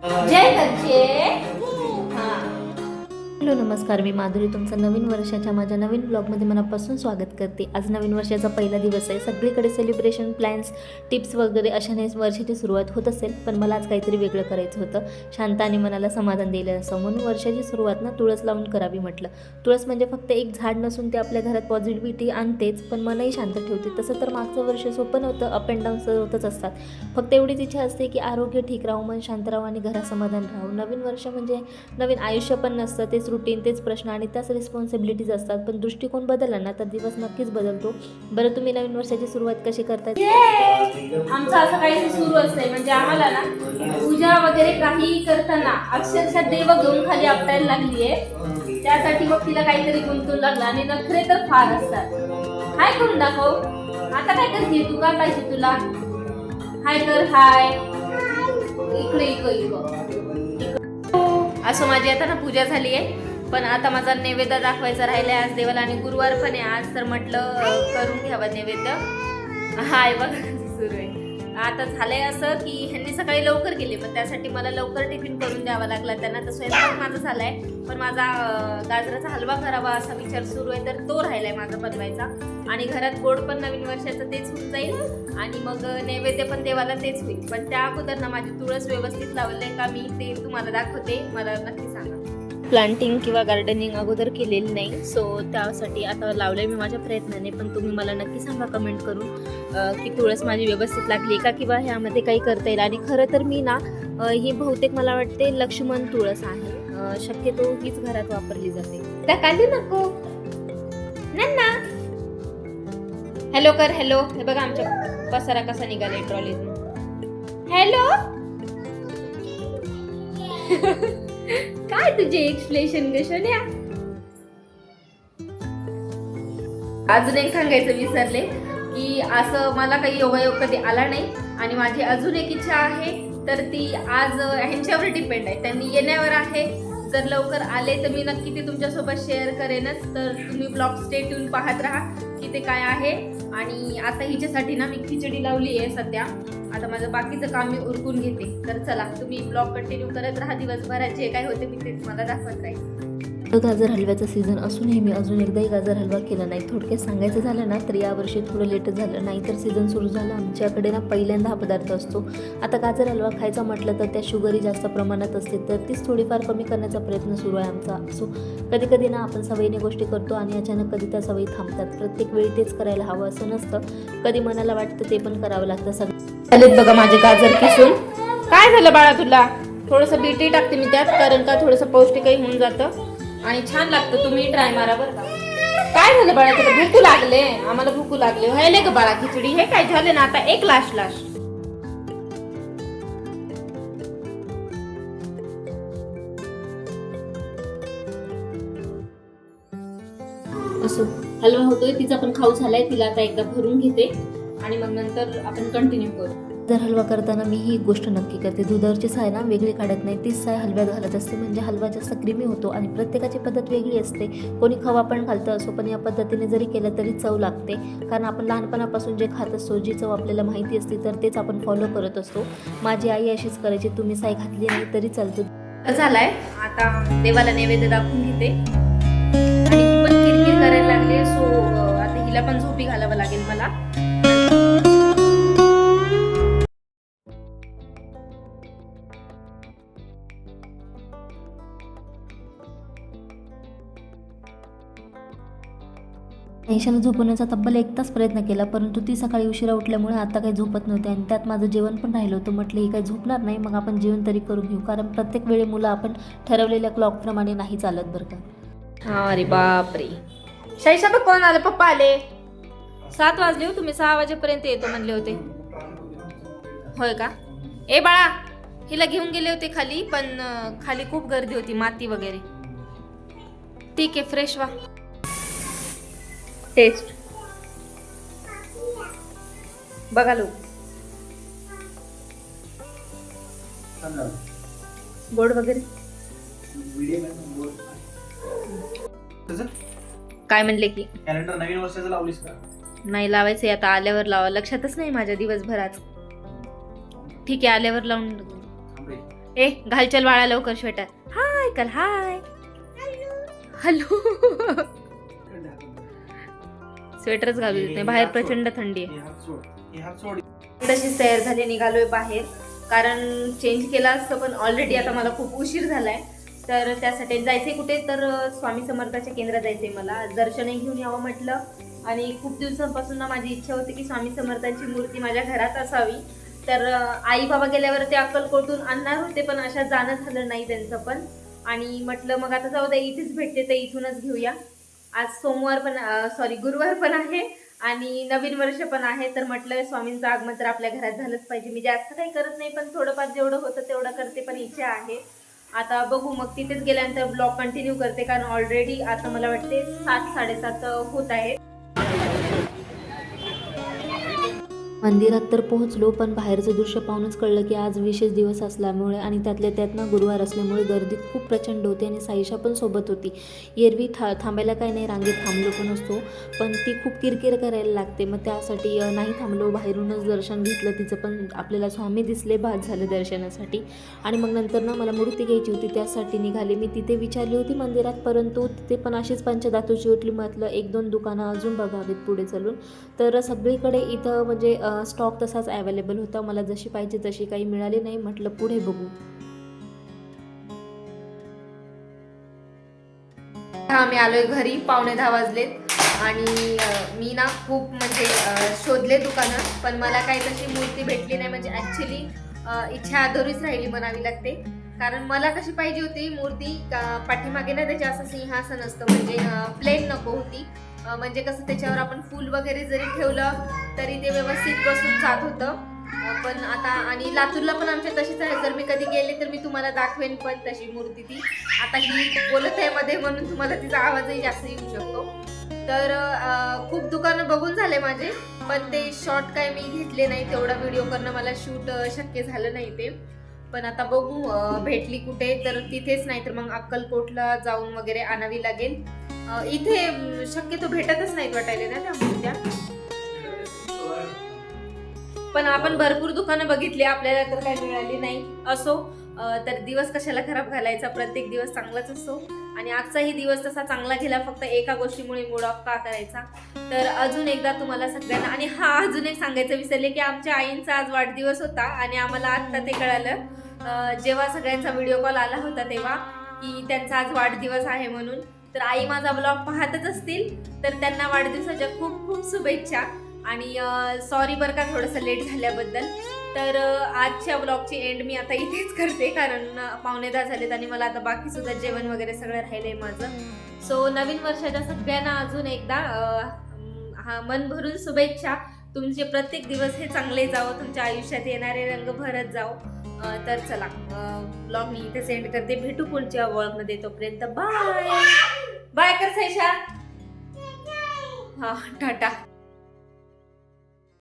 जय गच्चे. Hello नमस्कार, मी माधुरी तुमचं नवीन वर्षाच्या माझ्या नवीन ब्लॉगमध्ये मनापासून स्वागत करते. आज नवीन वर्षाचा पहिला दिवस आहे. सगळीकडे सेलिब्रेशन प्लॅन्स टिप्स वगैरे अशाने वर्षाची सुरुवात होत असेल, पण मला आज काहीतरी वेगळं करायचं होतं. शांत आणि मनाला समाधान दिलं असं म्हणून वर्षाची सुरुवात ना तुळस लावून करावी म्हटलं. तुळस म्हणजे फक्त एक झाड नसून ते आपल्या घरात पॉझिटिव्हिटी आणतेच, पण मनही शांत ठेवते. तसं तर मागचं वर्ष सोपं होतं, अप अँड डाऊन्स होतच असतात. फक्त एवढीच इच्छा असते की आरोग्य ठीक राहू, मन शांत राहू आणि घरात समाधान राहू. नवीन वर्ष म्हणजे नवीन आयुष्य पण नसतं, तेच रुटीन, तेच प्रश्न आणि त्याच रिस्पॉन्सिबिलिटीज असतात. पण दृष्टिकोन बदलला ना तर दिवस नक्कीच बदलतो. बरं, तुम्ही नवीन वर्षाची सुरुवात कशी करताय? आमचं असं काही सुरू असतंय, म्हणजे आम्हाला ना पूजा वगैरे काही करताना अक्षरशः देव घेऊन खाली आपटायला लागलीये. त्यासाठी मग तिला काहीतरी गुंतून लागला आणि नखरे तर फार असतात. हाय करून दाखव. आता काय करते तू? काय पाहिजे तुला? हाय कर. हाय इकडे असं माझी आता ना पूजा झाली आहे, पण आता माझा नैवेद्य दाखवायचा राहिलाय आज देवाला. आणि गुरुवार पण आहे आज, तर म्हटलं करून घ्यावा नैवेद्य. हाय बघ सुरू आहे. आता झालंय असं की ह्यांनी सकाळी लवकर गेले, पण त्यासाठी मला लवकर टिफिन करून द्यावा लागला त्यांना. तर स्वयंपाक माझा झालाय, पण माझा गाजराचा हलवा करावा असा विचार सुरू आहे, तर तो राहिलाय माझा बनवायचा. आणि घरात गोड पण नवीन वर्षाचं तेच होऊन जाईल आणि मग नैवेद्य पण देवाला तेच होईल. पण त्या अगोदर ना माझी तुळस व्यवस्थित लावलंय का मी ते तुम्हाला दाखवते, मला नक्की सांगा. प्लांटिंग किंवा गार्डनिंग अगोदर केलेली नाही, सो त्यासाठी आता लावलंय मी माझ्या प्रयत्नाने. पण तुम्ही मला नक्की सांगा कमेंट करून की तुळस माझी व्यवस्थित लागली का, किंवा ह्यामध्ये काही करता येईल. आणि खरं तर मी ना ही बहुतेक मला वाटते लक्ष्मण तुळस आहे, शक्यतो हीच घरात वापरली जाते. त्या काढू नको ना. हॅलो कर. हॅलो. हे बघा आमच्या पसारा कसा निघालाय ट्रॉलीतून. हॅलो. काय तुझे एक्सप्लेनेशन ग सोन्या? अजून एक सांगायचं विसरले की असं मला काही योगायोग कधी आला नाही. आणि माझी अजून एक इच्छा आहे, तर ती आज ह्यांच्यावर डिपेंड आहे, त्यांनी येण्यावर आहे. जर लवकर आले तर मी नक्की ते तुमच्यासोबत शेअर करेनच. तर तुम्ही ब्लॉग स्टे ट्यून पाहत राहा की ते काय आहे. आणि आता हिच्यासाठी ना मी खिचडी लावली आहे सध्या. आता माझं बाकीचं काम मी उरकून घेते. तर चला, तुम्ही ब्लॉग कंटिन्यू करत राहा. दिवसभरात जे काय होते मी ते तुम्हाला दाखवत राहील. गाजर हलव्याचा सीझन असूनही मी अजून एकदाही गाजर हलवा केला नाही. थोडक्यात सांगायचं झालं ना तर यावर्षी थोडं लेट झालं, नाही तर सीझन सुरू झालं आमच्याकडे ना पहिल्यांदा हा पदार्थ असतो. आता गाजर हलवा खायचा म्हटलं तर त्या शुगरही जास्त प्रमाणात असते, तर तीच थोडीफार कमी करण्याचा प्रयत्न सुरू आहे आमचा. सो कधी कधी ना आपण सवयीने गोष्टी करतो आणि अचानक कधी त्या सवयी थांबतात. प्रत्येक वेळी तेच करायला हवं असं नसतं, कधी मनाला वाटतं ते पण करावं लागतं. सगळं बघा माझे गाजर किसून. काय झालं बाळा तुला? थोडंसं बीटही टाकते मी त्यात, कारण का थोडंसं पौष्टिकही होऊन जातं आणि छान लागतं. तुम्ही ट्राय मारा बरं का. काय झालं बाळा तुला? भूकू लागले? आम्हाला भूकू लागले व्हायले का बाळा खिचडी? हे काय झाले ना आता एक लाश असो. हलवा होतोय, तिचा पण खाऊ झालाय. तिला आता एकदा भरून घेते आणि मग नंतर आपण कंटिन्यू करू. जर हलवा करताना मी ही गोष्ट नक्की करते, दुधावरची साय ना वेगळी काढत नाही, तीच साय हलव्यात घालत असते. म्हणजे हलवा जास्त क्रीमी होतो. आणि प्रत्येकाची पद्धत वेगळी असते. कोणी खवा पण घालतं असो, पण या पद्धतीने जरी केलं तरी चव लागते. कारण आपण लहानपणापासून जे खात असतो, जी चव आपल्याला माहिती असते, तर तेच आपण फॉलो करत असतो. माझी आई अशीच करायची, तुम्ही साय घातली नाही तरी चालतं. झालाय आता देवाला नैवेद्य दाखवून घेते. आणि ती पण किरकिर करायला लागली, सो आता हिला पण झोपी घालावं लागेल मला. आयशाला झोपवण्याचा तब्बल 1 तास प्रयत्न केला, परंतु ती सकाळी उशिरा उठल्यामुळे आता काही झोपत नव्हते. आणि त्यात माझं जेवण पण राहिलं होतं. म्हटलं ही काही झोपणार नाही, मग आपण जेवण तरी करून घेऊ, कारण प्रत्येक वेळी मुलं आपण ठरवलेल्या क्लॉकप्रमाणे नाही चालत बरं का. अरे बापरे, शैशा बघ कोण आलं? पप्पा आले. 7 वाजले हो, तुम्ही 6 वाजेपर्यंत येतो म्हणले होते. होय का? ए बाळा, हिला घेऊन गेले होते खाली, पण खाली खूप गर्दी होती, माती वगैरे. ठीक आहे, फ्रेश व्हा. टेस्ट बघा लोक. गोड वगैरे काय म्हणले की कॅलेंडर नवीन वर्षाचं लावलीस का? नाही लावायचंय, आता आल्यावर लावा. लक्षातच नाही माझ्या दिवसभरात. ठीक आहे, आल्यावर लावून ए घालचल बाळा लवकर स्वेटर. हाय कल हाय. हॅलो. स्वेटरच घालू देत नाही, बाहेर प्रचंड थंडी आहे. हे हात सोड, हे हात सोड. तशीच तयार झाली, निघालोय बाहेर कारण चेंज केला असतं पण ऑलरेडी आता मला खूप उशीर झालाय. तर त्यासाठी जायचंय कुठे तर स्वामी समर्थाच्या केंद्रात जायचंय मला. दर्शनही घेऊन यावं म्हटलं आणि खूप दिवसांपासून ना माझी इच्छा होती की स्वामी समर्थांची मूर्ती माझ्या घरात असावी. तर आई बाबा गेल्यावर ते अक्कलकोटून आणणार होते पण अशा जाणं झालं नाही त्यांचं पण. आणि म्हटलं मग आता जाऊ दे, इथेच भेटते तर इथूनच घेऊया. आज सोमवार पण गुरुवार पण आहे आणि नवीन वर्ष पण आहे. तर म्हटलं स्वामींचं आगमन तर आपल्या घरात झालंच पाहिजे. मी जास्त काही करत नाही पण थोडंफार जेवढं होतं तेवढं करते, पण इच्छा आहे. आता बघू मग तिथेच गेल्यानंतर ब्लॉग कंटिन्यू करते कारण ऑलरेडी आता मला वाटते 7-7:30 होत आहे. मंदिरात तर पोहोचलो पण बाहेरचं दृश्य पाहूनच कळलं की आज विशेष दिवस असल्यामुळे आणि त्यातल्या त्यात ना गुरुवार असल्यामुळे गर्दी खूप प्रचंड होती आणि साईशा पण सोबत होती. एरवी थांबायला काही नाही, रांगेत थांबलो पण असतो पण ती खूप किरकिर करायला लागते. मग त्यासाठी नाही थांबलो, बाहेरूनच दर्शन घेतलं तिचं. पण आपल्याला स्वामी दिसले, बाद झालं दर्शनासाठी. आणि मग नंतर ना मला मूर्ती घ्यायची होती, त्यासाठी निघाले. मी तिथे विचारली होती मंदिरात परंतु तिथे पण अशीच पंचधातूची उठली. म्हटलं 1-2 दुकानं अजून बघावीत पुढे चालून. तर सगळीकडे इथं म्हणजे स्टॉक तसाच अवेलेबल होता. मला जशी पाहिजे तशी काही मिळाली नाही. म्हटलं पुढे बघू. आम्ही आलोय घरी, 9:45 वाजलेत आणि मी ना खूप म्हणजे शोधले दुकानं पण मला काही तशी मूर्ती भेटली नाही. म्हणजे ॲक्च्युली इच्छा अधुरीच राहिली म्हणावी लागते. कारण मला कशी पाहिजे होती मूर्ती, पाठीमागे ना त्याचे असं सिंहासन असतं म्हणजे प्लेन नको होती. म्हणजे कसं त्याच्यावर आपण फूल वगैरे जरी ठेवलं तरी ते व्यवस्थित बसून जात होतं. पण आता आणि लातूरला पण आमच्या तशीच आहे. जर मी कधी गेले तर मी तुम्हाला दाखवेन पण तशी मूर्ती ती. आता ही बोलत आहे मध्ये म्हणून तुम्हाला तिचा आवाजही जास्त येऊ शकतो. तर खूप दुकानं बघून झाले माझे पण ते शॉर्ट काय मी घेतले नाही. तेवढा व्हिडिओ करणं मला शूट शक्य झालं नाही ते. पण आता बघू भेटली कुठे तर तिथेच, नाही तर मग अक्कलकोटला जाऊन वगैरे आणावी लागेल. इथे शक्यतो भेटतच नाहीत वाटायला ना त्या मूर्त्या. पण आपण भरपूर दुकानं बघितली, आपल्याला तर काही मिळाली नाही. असो, तर दिवस कशाला खराब घालायचा, प्रत्येक दिवस चांगलाच असतो. आणि आजचाही दिवस तसा चांगला गेला, फक्त एका गोष्टीमुळे मूड ऑफ का करायचा. तर अजून एकदा तुम्हाला सगळ्यांना, आणि हा अजून एक सांगायचं विसरले की आमच्या आईंचा आज वाढदिवस होता आणि आम्हाला आत्ता ते कळालं जेव्हा सगळ्यांचा व्हिडिओ कॉल आला होता तेव्हा की त्यांचा आज वाढदिवस आहे म्हणून. तर आई माझा ब्लॉग पाहतच असतील तर त्यांना वाढदिवसाच्या खूप खूप शुभेच्छा. आणि सॉरी बरं का थोडंसं लेट झाल्याबद्दल. तर आजच्या ब्लॉगची एंड मी आता इथेच करते कारण 9:45 झालेत आणि मला आता बाकी सुद्धा जेवण वगैरे सगळं राहिलंय माझं. सो नवीन वर्षाच्या सगळ्यांना अजून एकदा मन भरून शुभेच्छा. तुमचे प्रत्येक दिवस हे चांगले जावं, तुमच्या आयुष्यात येणारे रंग भरत जावं. तर चला ब्लॉग मी इथे सेंड करते. भेटू पुढच्या व्लॉगमध्ये, तोपर्यंत बाय बाय कर साईशा. हा टाटा.